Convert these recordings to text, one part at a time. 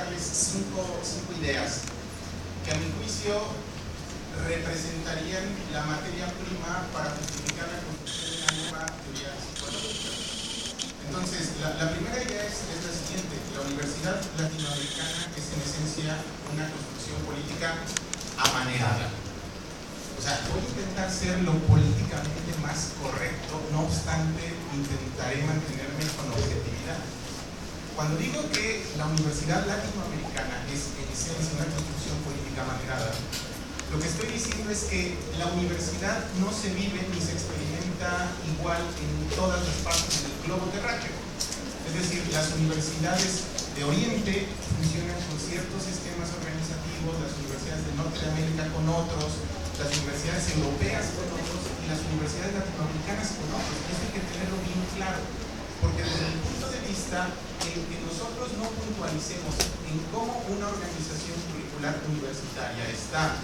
darles cinco ideas que a mi juicio representarían la materia prima para justificar la construcción de una nueva teoría psicológica. Entonces, la primera idea es la siguiente: la Universidad Latinoamericana es en esencia una construcción política amanerada. O sea, voy a intentar ser lo políticamente más correcto, no obstante, intentaré mantenerme con objetividad. Cuando digo que la Universidad Latinoamericana es en esencia una construcción política amanerada, lo que estoy diciendo es que la universidad no se vive ni se experimenta igual en todas las partes del globo terráqueo. Es decir, las universidades de Oriente funcionan con ciertos sistemas organizativos, las universidades de Norteamérica con otros, las universidades europeas con otros y las universidades latinoamericanas con otros. Eso hay que tenerlo bien claro, porque desde el punto de vista en que nosotros no puntualicemos en cómo una organización curricular universitaria está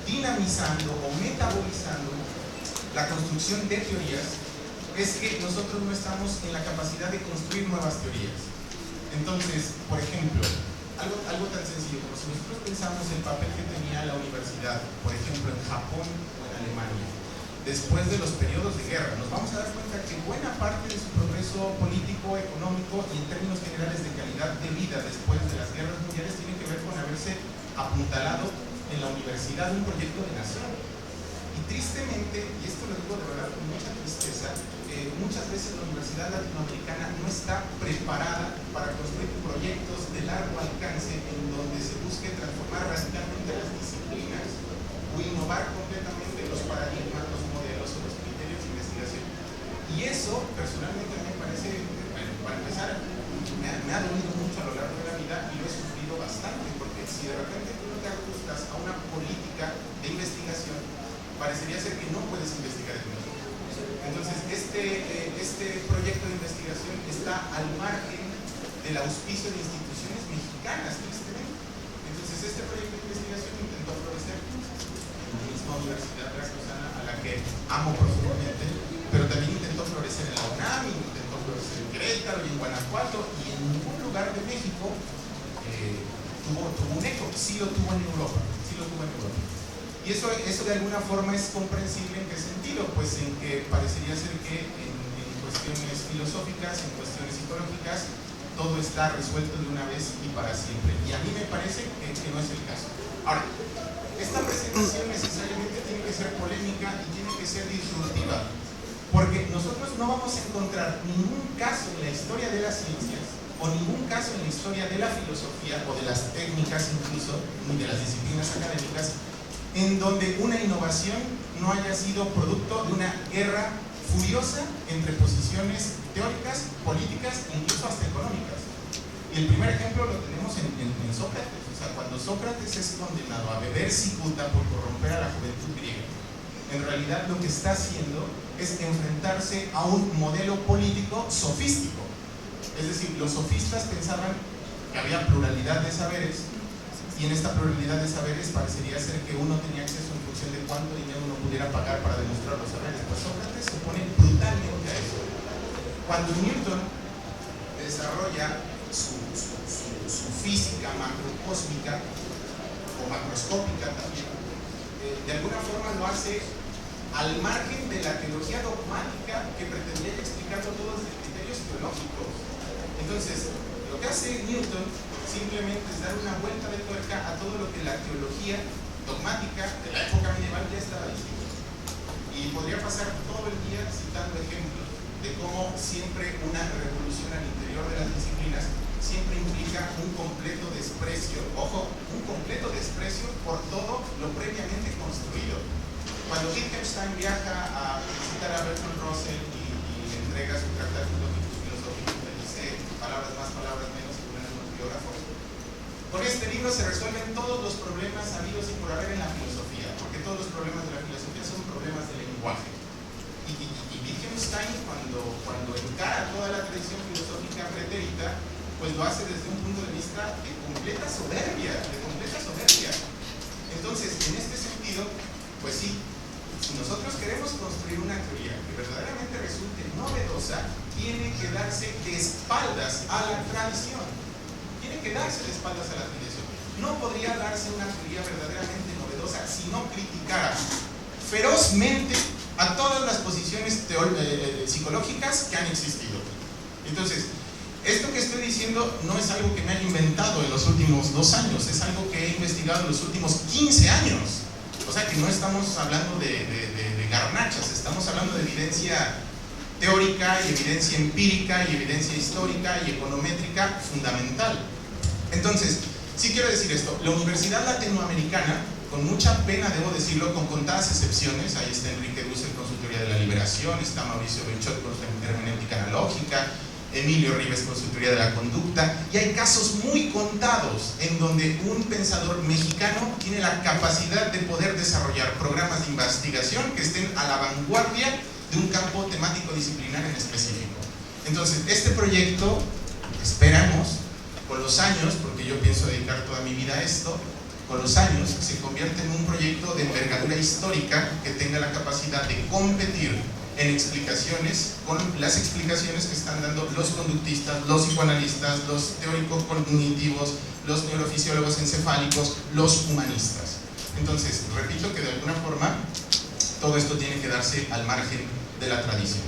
dinamizando o metabolizando la construcción de teorías, es que nosotros no estamos en la capacidad de construir nuevas teorías. Entonces, por ejemplo, algo tan sencillo como si nosotros pensamos el papel que tenía la universidad, por ejemplo, en Japón o en Alemania, después de los periodos de guerra, nos vamos a dar cuenta que buena parte de su progreso político, económico y en términos generales de calidad de vida después de las guerras mundiales tiene que ver con haberse apuntalado en la universidad un proyecto de nación. Y tristemente, y esto lo digo de verdad con mucha tristeza, muchas veces la universidad latinoamericana no está preparada para construir proyectos de largo alcance en donde se busque transformar radicalmente las disciplinas o innovar completamente los paradigmas, los modelos o los criterios de investigación. Y eso, personalmente, a mí me parece, bueno, para empezar, me ha dolido mucho a lo largo de la vida y lo he sufrido bastante, porque si de repente tú no te ajustas a una política de investigación, parecería ser que no puedes investigar en México. Entonces, este proyecto de investigación está al margen del auspicio de instituciones mexicanas, tristemente. Entonces, este proyecto de investigación intentó florecer en la misma Universidad Veracruzana, a la que amo profundamente, pero también intentó florecer en la UNAM, intentó florecer en Querétaro y en Guanajuato, y en ningún lugar de México tuvo un eco. Sí lo tuvo en Europa, Y eso de alguna forma es comprensible. ¿En qué sentido? Pues en que parecería ser que en cuestiones filosóficas, en cuestiones psicológicas, todo está resuelto de una vez y para siempre. Y a mí me parece que no es el caso. Ahora, esta presentación necesariamente tiene que ser polémica y tiene que ser disruptiva, porque nosotros no vamos a encontrar ningún caso en la historia de las ciencias o ningún caso en la historia de la filosofía o de las técnicas incluso, ni de las disciplinas académicas, en donde una innovación no haya sido producto de una guerra furiosa entre posiciones teóricas, políticas e incluso hasta económicas. Y el primer ejemplo lo tenemos en Sócrates. O sea, cuando Sócrates es condenado a beber cicuta por corromper a la juventud griega, en realidad lo que está haciendo es enfrentarse a un modelo político sofístico. Es decir, los sofistas pensaban que había pluralidad de saberes, y en esta pluralidad de saberes parecería ser que uno tenía acceso en función de cuánto dinero uno pudiera pagar para demostrar los saberes. Pues Sócrates se opone brutalmente a eso. Cuando Newton desarrolla su física macrocósmica o macroscópica también, de alguna forma lo hace al margen de la teología dogmática que pretendía explicarlo todo desde criterios teológicos. Entonces, lo que hace Newton simplemente es dar una vuelta de tuerca a todo lo que la teología dogmática de la época medieval ya estaba diciendo. Y podría pasar todo el día citando ejemplos de cómo siempre una revolución al interior de las disciplinas siempre implica un completo desprecio, ojo, un completo desprecio por todo lo previamente construido. Cuando Wittgenstein viaja a visitar a Bertrand Russell y le entrega su tratado filosófico, le dice palabras más, palabras menos, según algunos biógrafos. Con este libro se resuelven todos los problemas habidos y por haber en la filosofía, porque todos los problemas de la filosofía son problemas de lenguaje. Y Wittgenstein, cuando encara toda la tradición filosófica pretérita, pues lo hace desde un punto de vista de completa soberbia, Entonces, en este sentido, pues sí, si nosotros queremos construir una teoría que verdaderamente resulte novedosa, tiene que darse de espaldas a la tradición. tiene que darse de espaldas a la tradición. No podría darse una teoría verdaderamente novedosa si no criticara ferozmente a todas las posiciones psicológicas que han existido. Entonces, esto que estoy diciendo no es algo que me haya inventado en los últimos 2 años, es algo que he investigado en los últimos 15 años. O sea que no estamos hablando de garnachas, estamos hablando de evidencia teórica y evidencia empírica y evidencia histórica y econométrica fundamental. Entonces, sí quiero decir esto, la Universidad Latinoamericana, con mucha pena debo decirlo, con contadas excepciones, ahí está Enrique Dussel con su teoría de la liberación, está Mauricio Benchot con su hermenéutica analógica, Emilio Ribes con su teoría de la conducta, y hay casos muy contados en donde un pensador mexicano tiene la capacidad de poder desarrollar programas de investigación que estén a la vanguardia de un campo temático disciplinar en específico. Entonces, este proyecto, esperamos, con los años, porque yo pienso dedicar toda mi vida a esto, con los años se convierte en un proyecto de envergadura histórica que tenga la capacidad de competir en explicaciones con las explicaciones que están dando los conductistas, los psicoanalistas, los teóricos cognitivos, los neurofisiólogos encefálicos, los humanistas. Entonces, repito que de alguna forma todo esto tiene que darse al margen de la tradición.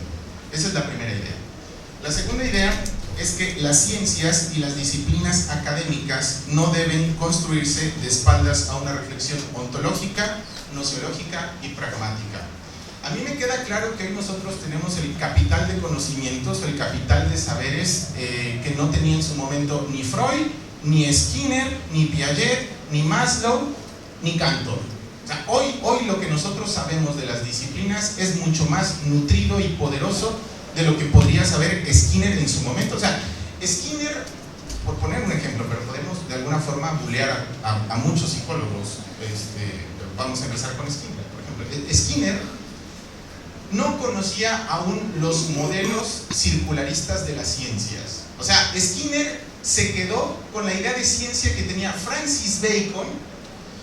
Esa es la primera idea. La segunda idea es que las ciencias y las disciplinas académicas no deben construirse de espaldas a una reflexión ontológica, nociológica y pragmática. A mí me queda claro que hoy nosotros tenemos el capital de conocimientos, el capital de saberes que no tenía en su momento ni Freud, ni Skinner, ni Piaget, ni Maslow, ni Cantor. O sea, hoy lo que nosotros sabemos de las disciplinas es mucho más nutrido y poderoso de lo que podría saber Skinner en su momento. O sea, Skinner, por poner un ejemplo, pero podemos de alguna forma bulear a muchos psicólogos. Vamos a empezar con Skinner, por ejemplo. Skinner no conocía aún los modelos circularistas de las ciencias. O sea, Skinner se quedó con la idea de ciencia que tenía Francis Bacon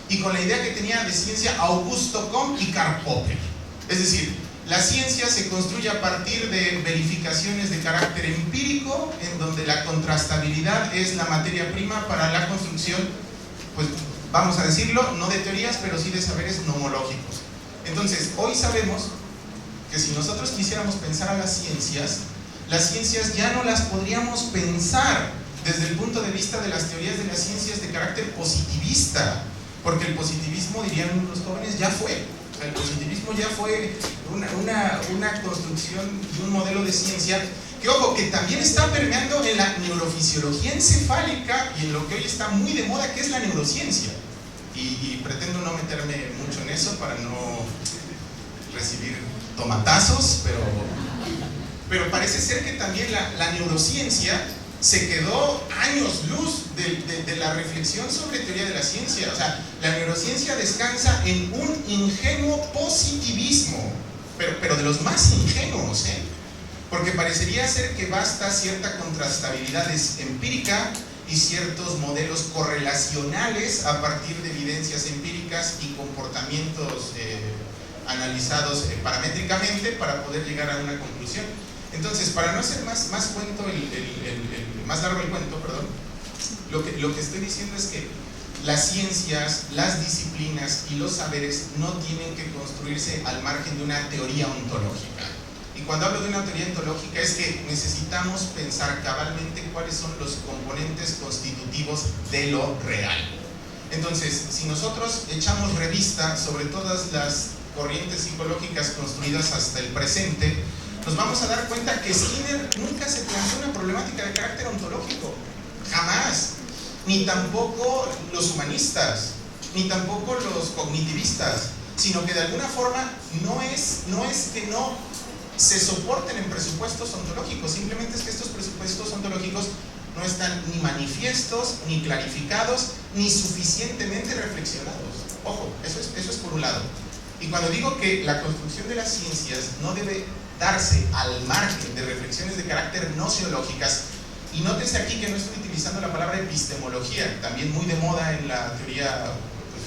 y con la idea que tenía de ciencia Augusto Comte y Karl Popper. Es decir, la ciencia se construye a partir de verificaciones de carácter empírico, en donde la contrastabilidad es la materia prima para la construcción, pues vamos a decirlo, no de teorías, pero sí de saberes nomológicos. Entonces, hoy sabemos que si nosotros quisiéramos pensar a las ciencias ya no las podríamos pensar desde el punto de vista de las teorías de las ciencias de carácter positivista, porque el positivismo, dirían los jóvenes, ya fue. O sea, el positivismo ya fue una construcción de un modelo de ciencia que, ojo, que también está permeando en la neurofisiología encefálica y en lo que hoy está muy de moda, que es la neurociencia. Y pretendo no meterme mucho en eso para no recibir tomatazos, pero parece ser que también la neurociencia se quedó años luz de la reflexión sobre teoría de la ciencia. O sea, la neurociencia descansa en un ingenuo positivismo, pero de los más ingenuos, porque parecería ser que basta cierta contrastabilidad empírica y ciertos modelos correlacionales a partir de evidencias empíricas y comportamientos analizados paramétricamente para poder llegar a una conclusión. Entonces, para no hacer más largo el cuento, perdón, lo que estoy diciendo es que las ciencias, las disciplinas y los saberes no tienen que construirse al margen de una teoría ontológica. Y cuando hablo de una teoría ontológica es que necesitamos pensar cabalmente cuáles son los componentes constitutivos de lo real. Entonces, si nosotros echamos revista sobre todas las corrientes psicológicas construidas hasta el presente, nos vamos a dar cuenta que Skinner nunca se planteó una problemática de carácter ontológico, jamás, ni tampoco los humanistas, ni tampoco los cognitivistas, sino que de alguna forma no es que no se soporten en presupuestos ontológicos, simplemente es que estos presupuestos ontológicos no están ni manifiestos, ni clarificados, ni suficientemente reflexionados. Ojo, eso es por un lado. Y cuando digo que la construcción de las ciencias no debe darse al margen de reflexiones de carácter nociológicas, y nótese aquí que no estoy utilizando la palabra epistemología, también muy de moda en la teoría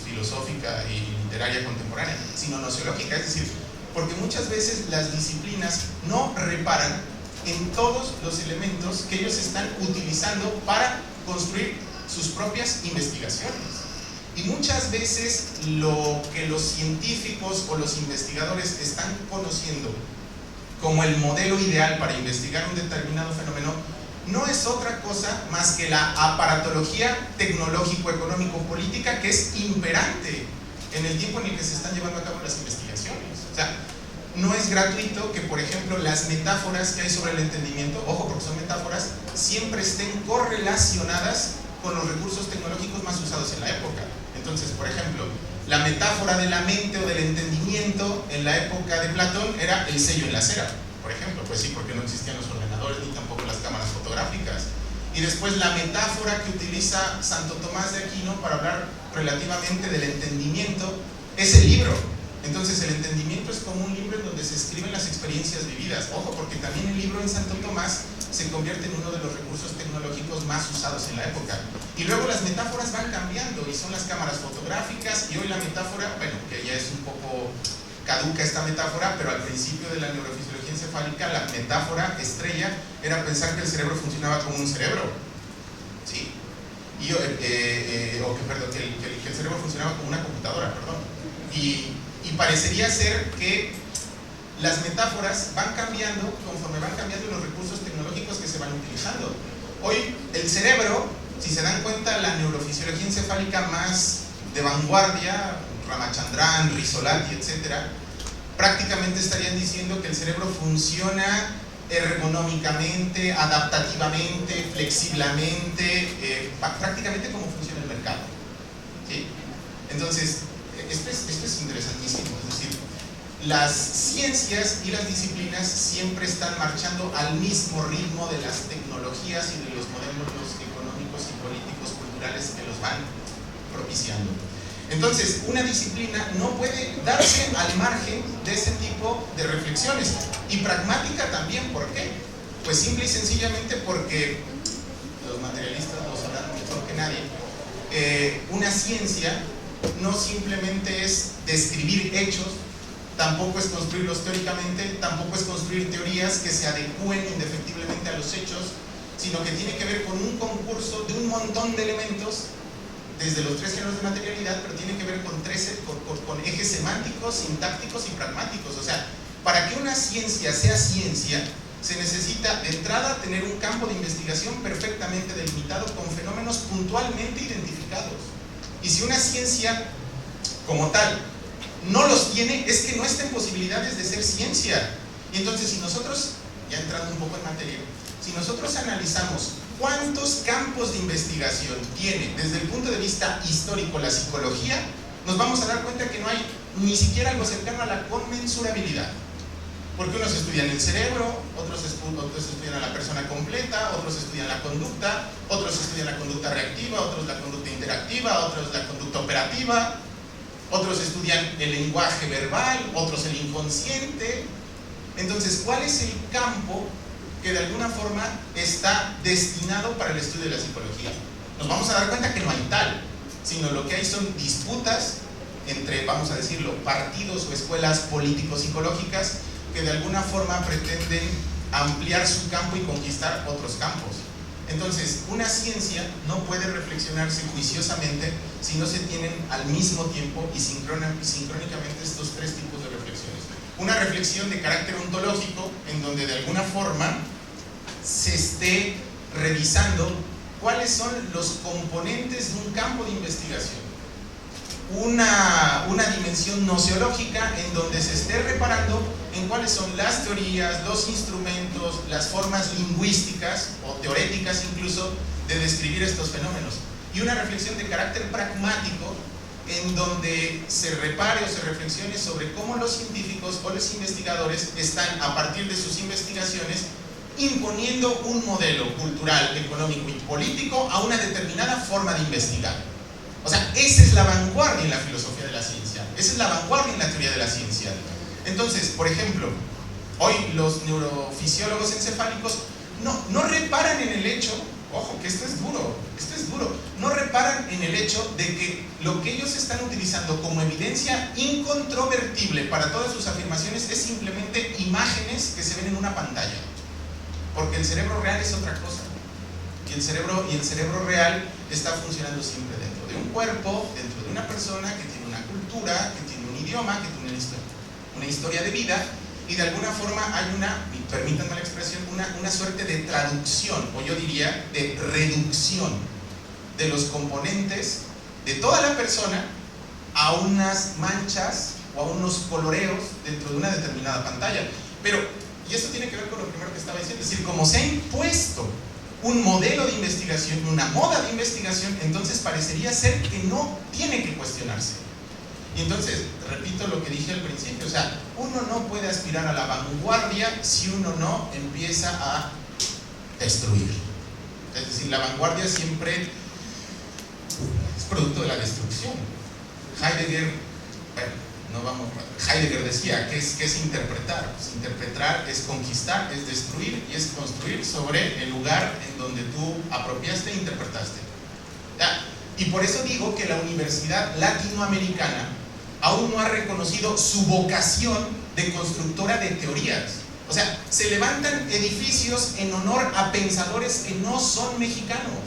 filosófica y literaria contemporánea, sino nociológica, es decir, porque muchas veces las disciplinas no reparan en todos los elementos que ellos están utilizando para construir sus propias investigaciones. Y muchas veces lo que los científicos o los investigadores están conociendo como el modelo ideal para investigar un determinado fenómeno no es otra cosa más que la aparatología tecnológico-económico-política que es imperante en el tiempo en el que se están llevando a cabo las investigaciones. O sea, no es gratuito que, por ejemplo, las metáforas que hay sobre el entendimiento, ojo, porque son metáforas, siempre estén correlacionadas con los recursos tecnológicos más usados en la época. Entonces, por ejemplo, la metáfora de la mente o del entendimiento en la época de Platón era el sello en la cera, por ejemplo. Pues sí, porque no existían los ordenadores ni tampoco las cámaras fotográficas. Y después la metáfora que utiliza Santo Tomás de Aquino para hablar relativamente del entendimiento es el libro. Entonces el entendimiento es como un libro en donde se escriben las experiencias vividas. Ojo, porque también el libro en Santo Tomás se convierte en uno de los recursos tecnológicos más usados en la época. Y luego las metáforas van cambiando y son las cámaras fotográficas, y hoy la metáfora, bueno, que ya es un poco caduca esta metáfora, pero al principio de la neurofisiología encefálica la metáfora estrella era pensar que el cerebro funcionaba como un cerebro, ¿sí? Que el cerebro funcionaba como una computadora, perdón. Y parecería ser que las metáforas van cambiando conforme van cambiando los recursos tecnológicos que se van utilizando. Hoy el cerebro, si se dan cuenta, la neurofisiología encefálica más de vanguardia, Ramachandran, Risolati, etcétera, prácticamente estarían diciendo que el cerebro funciona ergonómicamente, adaptativamente, flexiblemente, prácticamente como funciona el mercado, ¿sí? Entonces, esto es interesantísimo. Es decir, las ciencias y las disciplinas siempre están marchando al mismo ritmo de las tecnologías y de los modelos económicos y políticos culturales que los van propiciando. Entonces, una disciplina no puede darse al margen de ese tipo de reflexiones. Y pragmática también, ¿por qué? Pues simple y sencillamente porque los materialistas lo sabrán mejor que nadie. Una ciencia no simplemente es describir hechos, tampoco es construirlos teóricamente, tampoco es construir teorías que se adecúen indefectiblemente a los hechos, sino que tiene que ver con un concurso de un montón de elementos desde los tres géneros de materialidad, pero tiene que ver con ejes semánticos, sintácticos y pragmáticos. O sea, para que una ciencia sea ciencia, se necesita de entrada tener un campo de investigación perfectamente delimitado con fenómenos puntualmente identificados. Y si una ciencia como tal no los tiene, es que no está en posibilidades de ser ciencia. Y entonces, si nosotros, ya entrando un poco en materia, si nosotros analizamos cuántos campos de investigación tiene desde el punto de vista histórico la psicología, nos vamos a dar cuenta que no hay ni siquiera algo cercano a la conmensurabilidad. Porque unos estudian el cerebro, otros estudian a la persona completa, otros estudian la conducta, otros estudian la conducta reactiva, otros la conducta interactiva, otros la conducta operativa, otros estudian el lenguaje verbal, otros el inconsciente. Entonces, ¿cuál es el campo que de alguna forma está destinado para el estudio de la psicología? Nos vamos a dar cuenta que no hay tal, sino lo que hay son disputas entre, vamos a decirlo, partidos o escuelas político-psicológicas que de alguna forma pretenden ampliar su campo y conquistar otros campos. Entonces, una ciencia no puede reflexionarse juiciosamente si no se tienen al mismo tiempo y sincrónicamente estos tres tipos de reflexiones. Una reflexión de carácter ontológico, en donde de alguna forma se esté revisando cuáles son los componentes de un campo de investigación. Una dimensión noceológica en donde se esté reparando en cuáles son las teorías, los instrumentos, las formas lingüísticas o teoréticas incluso de describir estos fenómenos. Y una reflexión de carácter pragmático en donde se repare o se reflexione sobre cómo los científicos o los investigadores están, a partir de sus investigaciones, imponiendo un modelo cultural, económico y político a una determinada forma de investigar. O sea, esa es la vanguardia en la filosofía de la ciencia, esa es la vanguardia en la teoría de la ciencia. Entonces, por ejemplo, hoy los neurofisiólogos encefálicos no reparan en el hecho, ojo, que esto es duro, no reparan en el hecho de que lo que ellos están utilizando como evidencia incontrovertible para todas sus afirmaciones es simplemente imágenes que se ven en una pantalla, porque el cerebro real es otra cosa. Y el cerebro real está funcionando siempre dentro de un cuerpo, dentro de una persona que tiene una cultura, que tiene un idioma, que tiene una historia de vida, y de alguna forma hay permítanme la expresión, una suerte de traducción, o yo diría de reducción de los componentes de toda la persona a unas manchas o a unos coloreos dentro de una determinada pantalla. Pero, y eso tiene que ver con lo primero que estaba diciendo, es decir, como se ha impuesto un modelo de investigación, una moda de investigación, entonces parecería ser que no tiene que cuestionarse. Y entonces, repito lo que dije al principio, o sea, uno no puede aspirar a la vanguardia si uno no empieza a destruir. Es decir, la vanguardia siempre es producto de la destrucción. Heidegger decía que es interpretar. Pues interpretar es conquistar, es destruir y es construir sobre el lugar en donde tú apropiaste e interpretaste. ¿Ya? Y por eso digo que la Universidad Latinoamericana aún no ha reconocido su vocación de constructora de teorías. O sea, se levantan edificios en honor a pensadores que no son mexicanos.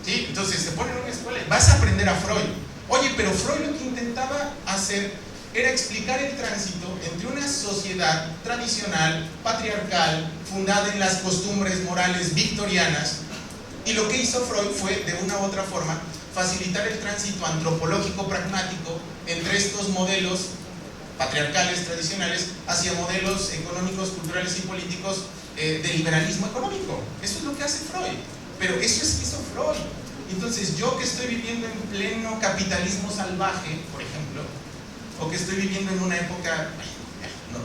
¿Sí? Entonces se ponen en una escuela y vas a aprender a Freud. Oye, pero Freud lo que intentaba hacer era explicar el tránsito entre una sociedad tradicional, patriarcal, fundada en las costumbres morales victorianas, y lo que hizo Freud fue, de una u otra forma, facilitar el tránsito antropológico pragmático entre estos modelos patriarcales tradicionales hacia modelos económicos, culturales y políticos de liberalismo económico. Eso es lo que hace Freud, pero eso es lo que hizo Freud. Entonces, yo que estoy viviendo en pleno capitalismo salvaje, por ejemplo, o que estoy viviendo en una época,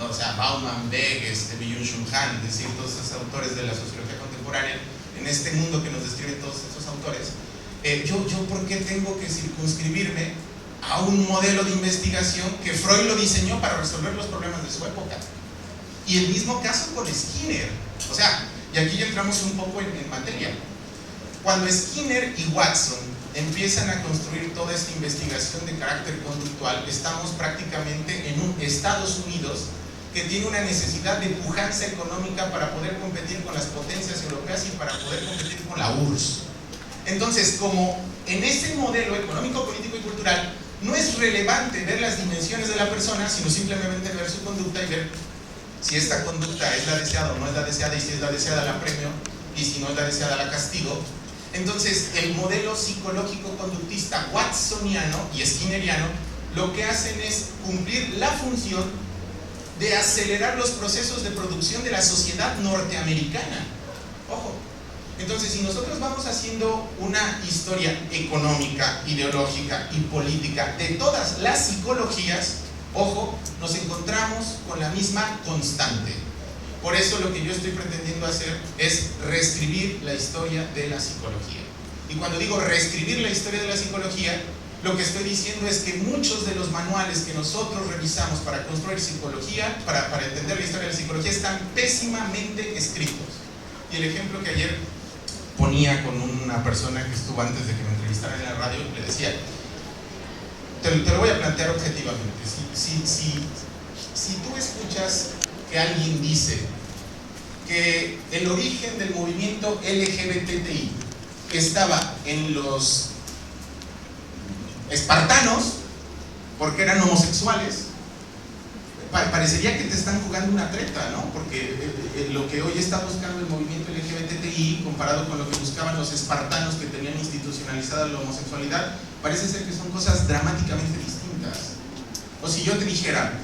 o sea, Bauman, Beges, Byung-Chul Han, es decir, todos esos autores de la sociología contemporánea, en este mundo que nos describen todos estos autores, yo ¿por qué tengo que circunscribirme a un modelo de investigación que Freud lo diseñó para resolver los problemas de su época? Y el mismo caso con Skinner. O sea, y aquí ya entramos un poco en materia. Cuando Skinner y Watson empiezan a construir toda esta investigación de carácter conductual, estamos prácticamente en un Estados Unidos que tiene una necesidad de pujanza económica para poder competir con las potencias europeas y para poder competir con la URSS. Entonces, como en ese modelo económico, político y cultural no es relevante ver las dimensiones de la persona, sino simplemente ver su conducta y ver si esta conducta es la deseada o no es la deseada, y si es la deseada la premio y si no es la deseada la castigo. Entonces, el modelo psicológico conductista watsoniano y skinneriano lo que hacen es cumplir la función de acelerar los procesos de producción de la sociedad norteamericana. Ojo. Entonces, si nosotros vamos haciendo una historia económica, ideológica y política de todas las psicologías, ojo, nos encontramos con la misma constante. Por eso lo que yo estoy pretendiendo hacer es reescribir la historia de la psicología. Y cuando digo reescribir la historia de la psicología, lo que estoy diciendo es que muchos de los manuales que nosotros revisamos para construir psicología, para entender la historia de la psicología, están pésimamente escritos. Y el ejemplo que ayer ponía con una persona que estuvo antes de que me entrevistaran en la radio, le decía, te lo voy a plantear objetivamente. Si tú escuchas que alguien dice que el origen del movimiento LGBTI estaba en los espartanos porque eran homosexuales, parecería que te están jugando una treta, ¿no? Porque lo que hoy está buscando el movimiento LGBTI comparado con lo que buscaban los espartanos que tenían institucionalizada la homosexualidad, parece ser que son cosas dramáticamente distintas. O si yo te dijera,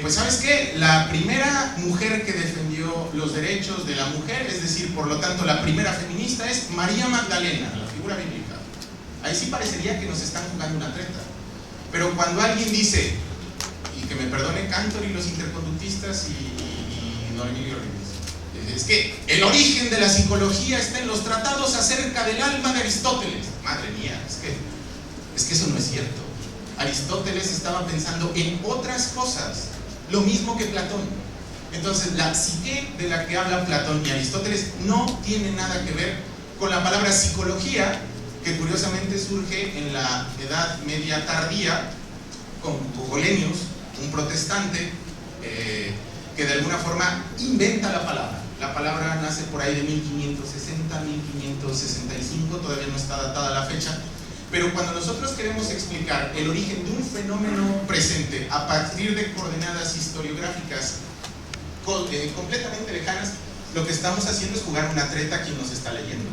pues ¿sabes qué? La primera mujer que defendió los derechos de la mujer, es decir, por lo tanto la primera feminista, es María Magdalena, la figura bíblica. Ahí sí parecería que nos están jugando una treta. Pero cuando alguien dice, y que me perdone Cantor y los interconductistas y Noemí Rodríguez, es que el origen de la psicología está en los tratados acerca del alma de Aristóteles. Madre mía, es que eso no es cierto. Aristóteles estaba pensando en otras cosas, lo mismo que Platón. Entonces, la psique de la que habla Platón y Aristóteles no tiene nada que ver con la palabra psicología, que curiosamente surge en la Edad Media tardía, con Gogolenius, un protestante, que de alguna forma inventa la palabra. La palabra nace por ahí de 1560, 1565, todavía no está datada la fecha, pero cuando nosotros queremos explicar el origen de un fenómeno presente a partir de coordenadas historiográficas completamente lejanas, lo que estamos haciendo es jugar una treta a quien nos está leyendo.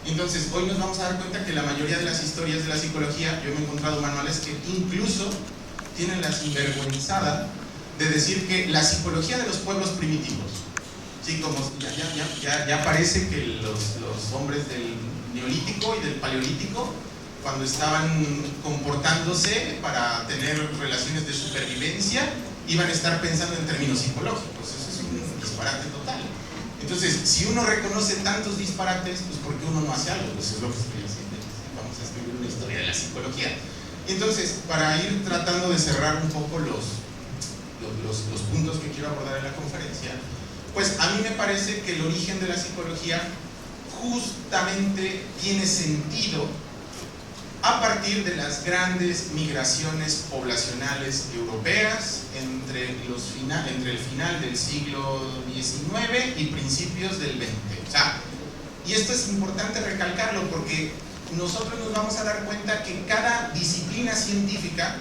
Entonces, hoy nos vamos a dar cuenta que la mayoría de las historias de la psicología, yo me he encontrado manuales que incluso tienen la sinvergüenzada de decir que la psicología de los pueblos primitivos, sí, como ya parece que los hombres del neolítico y del paleolítico, cuando estaban comportándose para tener relaciones de supervivencia, iban a estar pensando en términos psicológicos. Eso es un disparate total. Entonces, si uno reconoce tantos disparates, pues ¿por qué uno no hace algo? Pues es lo que estoy haciendo. Vamos a escribir una historia de la psicología. Entonces, para ir tratando de cerrar un poco los puntos que quiero abordar en la conferencia, pues a mí me parece que el origen de la psicología justamente tiene sentido a partir de las grandes migraciones poblacionales europeas entre el final del siglo XIX y principios del XX. O sea, y esto es importante recalcarlo porque nosotros nos vamos a dar cuenta que cada disciplina científica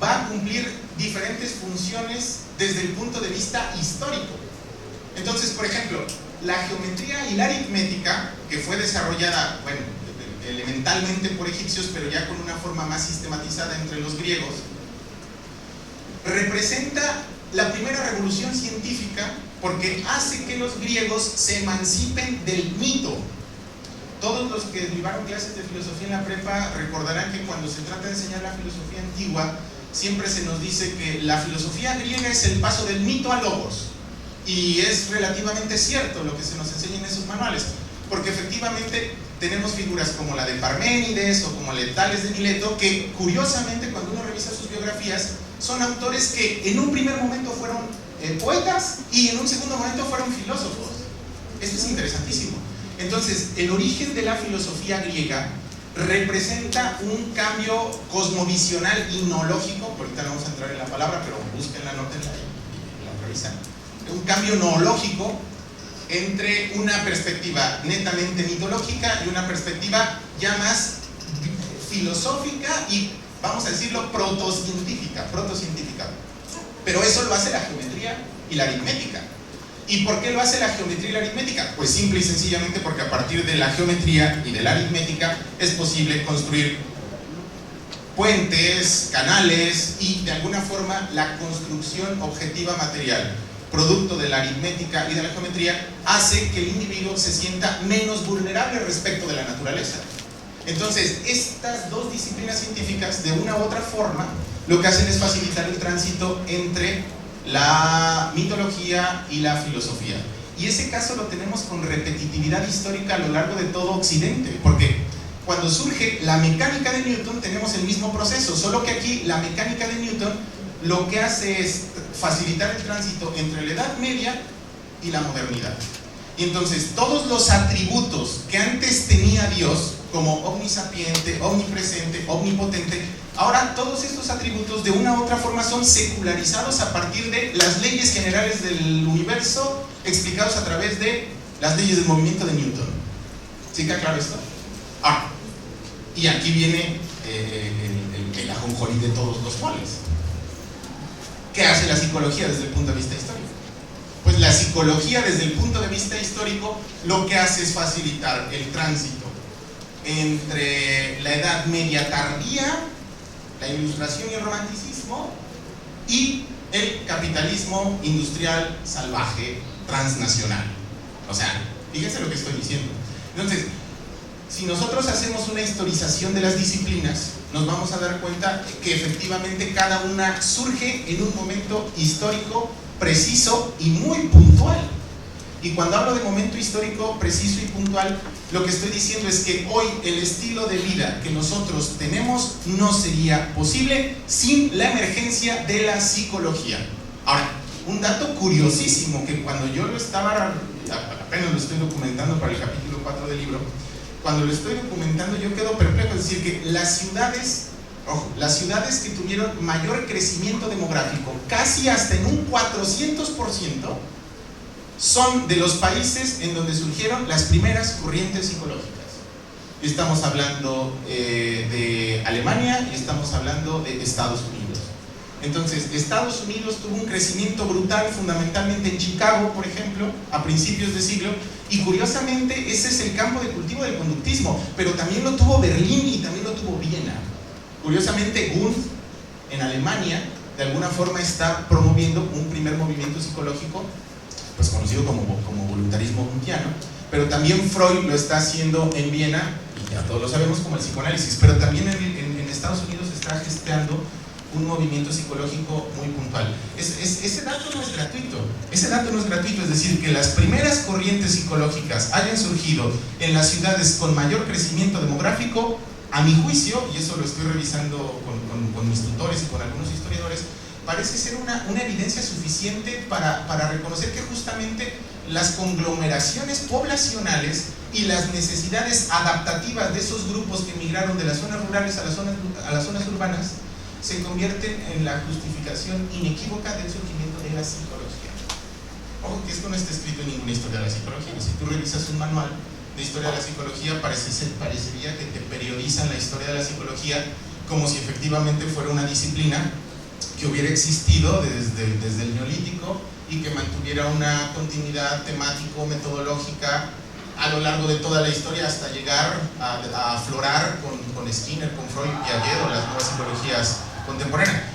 va a cumplir diferentes funciones desde el punto de vista histórico. Entonces, por ejemplo, la geometría y la aritmética, que fue desarrollada, bueno, elementalmente por egipcios, pero ya con una forma más sistematizada entre los griegos, representa la primera revolución científica porque hace que los griegos se emancipen del mito. Todos los que llevaron clases de filosofía en la prepa recordarán que cuando se trata de enseñar la filosofía antigua, siempre se nos dice que la filosofía griega es el paso del mito al logos. Y es relativamente cierto lo que se nos enseña en esos manuales, porque efectivamente tenemos figuras como la de Parménides o como la de Tales de Mileto, que curiosamente cuando uno revisa sus biografías, son autores que en un primer momento fueron poetas y en un segundo momento fueron filósofos. Esto es interesantísimo. Entonces, el origen de la filosofía griega representa un cambio cosmovisional y noológico, ahorita no vamos a entrar en la palabra, pero busquen la nota y la revisan. Un cambio noológico entre una perspectiva netamente mitológica y una perspectiva ya más filosófica y, vamos a decirlo, protocientífica. Pero eso lo hace la geometría y la aritmética. ¿Y por qué lo hace la geometría y la aritmética? Pues simple y sencillamente porque a partir de la geometría y de la aritmética es posible construir puentes, canales y de alguna forma la construcción objetiva material, producto de la aritmética y de la geometría, hace que el individuo se sienta menos vulnerable respecto de la naturaleza. Entonces, estas dos disciplinas científicas, de una u otra forma, lo que hacen es facilitar el tránsito entre la mitología y la filosofía. Y ese caso lo tenemos con repetitividad histórica a lo largo de todo Occidente, porque cuando surge la mecánica de Newton tenemos el mismo proceso, solo que aquí la mecánica de Newton lo que hace es facilitar el tránsito entre la Edad Media y la modernidad. Y entonces todos los atributos que antes tenía Dios, como omnisapiente, omnipresente, omnipotente, ahora todos estos atributos de una u otra forma son secularizados a partir de las leyes generales del universo explicados a través de las leyes del movimiento de Newton. ¿Sí queda claro esto? Y aquí viene el ajonjolí de todos los cuales. ¿Qué hace la psicología desde el punto de vista histórico? Pues la psicología desde el punto de vista histórico lo que hace es facilitar el tránsito entre la Edad Media tardía, la Ilustración y el Romanticismo, y el capitalismo industrial salvaje transnacional. O sea, fíjense lo que estoy diciendo. Entonces, si nosotros hacemos una historización de las disciplinas, nos vamos a dar cuenta que efectivamente cada una surge en un momento histórico preciso y muy puntual. Y cuando hablo de momento histórico preciso y puntual, lo que estoy diciendo es que hoy el estilo de vida que nosotros tenemos no sería posible sin la emergencia de la psicología. Ahora, un dato curiosísimo que cuando yo lo estaba, apenas lo estoy documentando para el capítulo 4 del libro, cuando lo estoy documentando yo quedo perplejo, es decir, que las ciudades que tuvieron mayor crecimiento demográfico, casi hasta en un 400%, son de los países en donde surgieron las primeras corrientes psicológicas. Estamos hablando de Alemania y estamos hablando de Estados Unidos. Entonces, Estados Unidos tuvo un crecimiento brutal, fundamentalmente en Chicago, por ejemplo, a principios de siglo, y curiosamente ese es el campo de cultivo del conductismo, pero también lo tuvo Berlín y también lo tuvo Viena. Curiosamente, Wundt, en Alemania, de alguna forma está promoviendo un primer movimiento psicológico, pues conocido como voluntarismo wundtiano, pero también Freud lo está haciendo en Viena, y ya todos lo sabemos, como el psicoanálisis, pero también en Estados Unidos está gestando un movimiento psicológico muy puntual. Ese dato no es gratuito, es decir, que las primeras corrientes psicológicas hayan surgido en las ciudades con mayor crecimiento demográfico, a mi juicio, y eso lo estoy revisando con mis tutores y con algunos historiadores, parece ser una evidencia suficiente para reconocer que justamente las conglomeraciones poblacionales y las necesidades adaptativas de esos grupos que migraron de las zonas rurales a las zonas urbanas se convierten en la justificación inequívoca del surgimiento de la psicología. Ojo que esto no está escrito en ninguna historia de la psicología. Si tú revisas un manual de historia de la psicología, parecería que te periodizan la historia de la psicología como si efectivamente fuera una disciplina que hubiera existido desde el Neolítico y que mantuviera una continuidad temático-metodológica a lo largo de toda la historia hasta llegar a aflorar con Skinner, con Freud, Piaget o las nuevas psicologías contemporáneas.